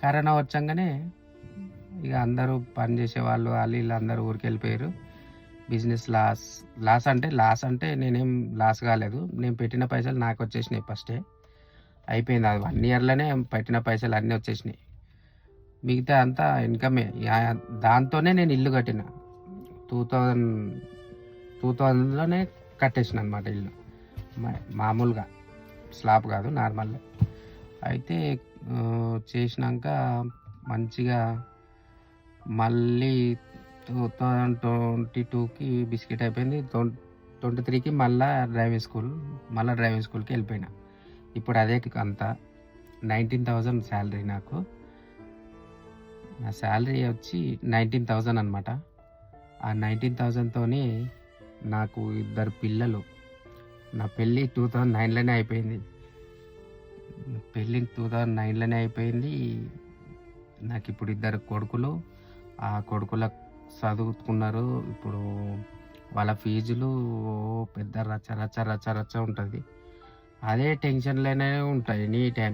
Corona వచ్చంగానే ఇక అందరూ పని చేసేవాళ్ళు వాళ్ళు వీళ్ళు అందరూ ఊరికి వెళ్ళిపోయారు. బిజినెస్ లాస్ అంటే నేనేం లాస్ కాలేదు. నేను పెట్టిన పైసలు నాకు వచ్చేసినాయి ఫస్టే. అయిపోయింది అది 1 ఇయర్లోనే పెట్టిన పైసలు అన్నీ వచ్చేసినాయి. మిగతా అంతా ఇన్కమే. దాంతోనే నేను ఇల్లు కట్టిన 2000లోనే కట్టేసిన అనమాట ఇల్లు. మామూలుగా స్లాబ్ కాదు, నార్మల్. అయితే చేసినాక మంచిగా మళ్ళీ 2022కి బిస్కెట్ అయిపోయింది. 23కి మళ్ళీ డ్రైవింగ్ స్కూల్కి వెళ్ళిపోయినా. ఇప్పుడు అదే అంతా 19,000 శాలరీ నాకు. నా శాలరీ వచ్చి 19,000 అనమాట. ఆ 19,000తోని నాకు 2 పిల్లలు. నా పెళ్ళి 2009లోనే అయిపోయింది. నాకు ఇప్పుడు 2 కొడుకులు. ఆ కొడుకుల చదువుకున్నారు. ఇప్పుడు వాళ్ళ ఫీజులు పెద్ద రచ్చ ఉంటుంది. అదే టెన్షన్లోనే ఉంటాయి ఎనీ టైం.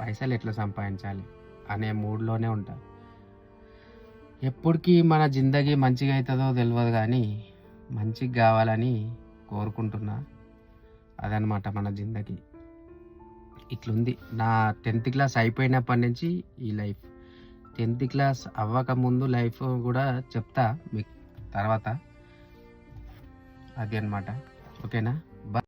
పైసలు ఎట్లా సంపాదించాలి అనే మూడ్లోనే ఉంటా. ఎప్పటికీ మన జిందగీ మంచిగా అవుతుందో తెలియదు, కానీ మంచిగా కావాలని కోరుకుంటున్నా. అదనమాట మన జిందగీ. ఇట్లుంది నా 10th క్లాస్ అయిపోయినప్పటి నుంచి ఈ లైఫ్. 10th క్లాస్ అవ్వకముందు లైఫ్ కూడా చెప్తా మీకు తర్వాత. అది అనమాట. ఓకేనా?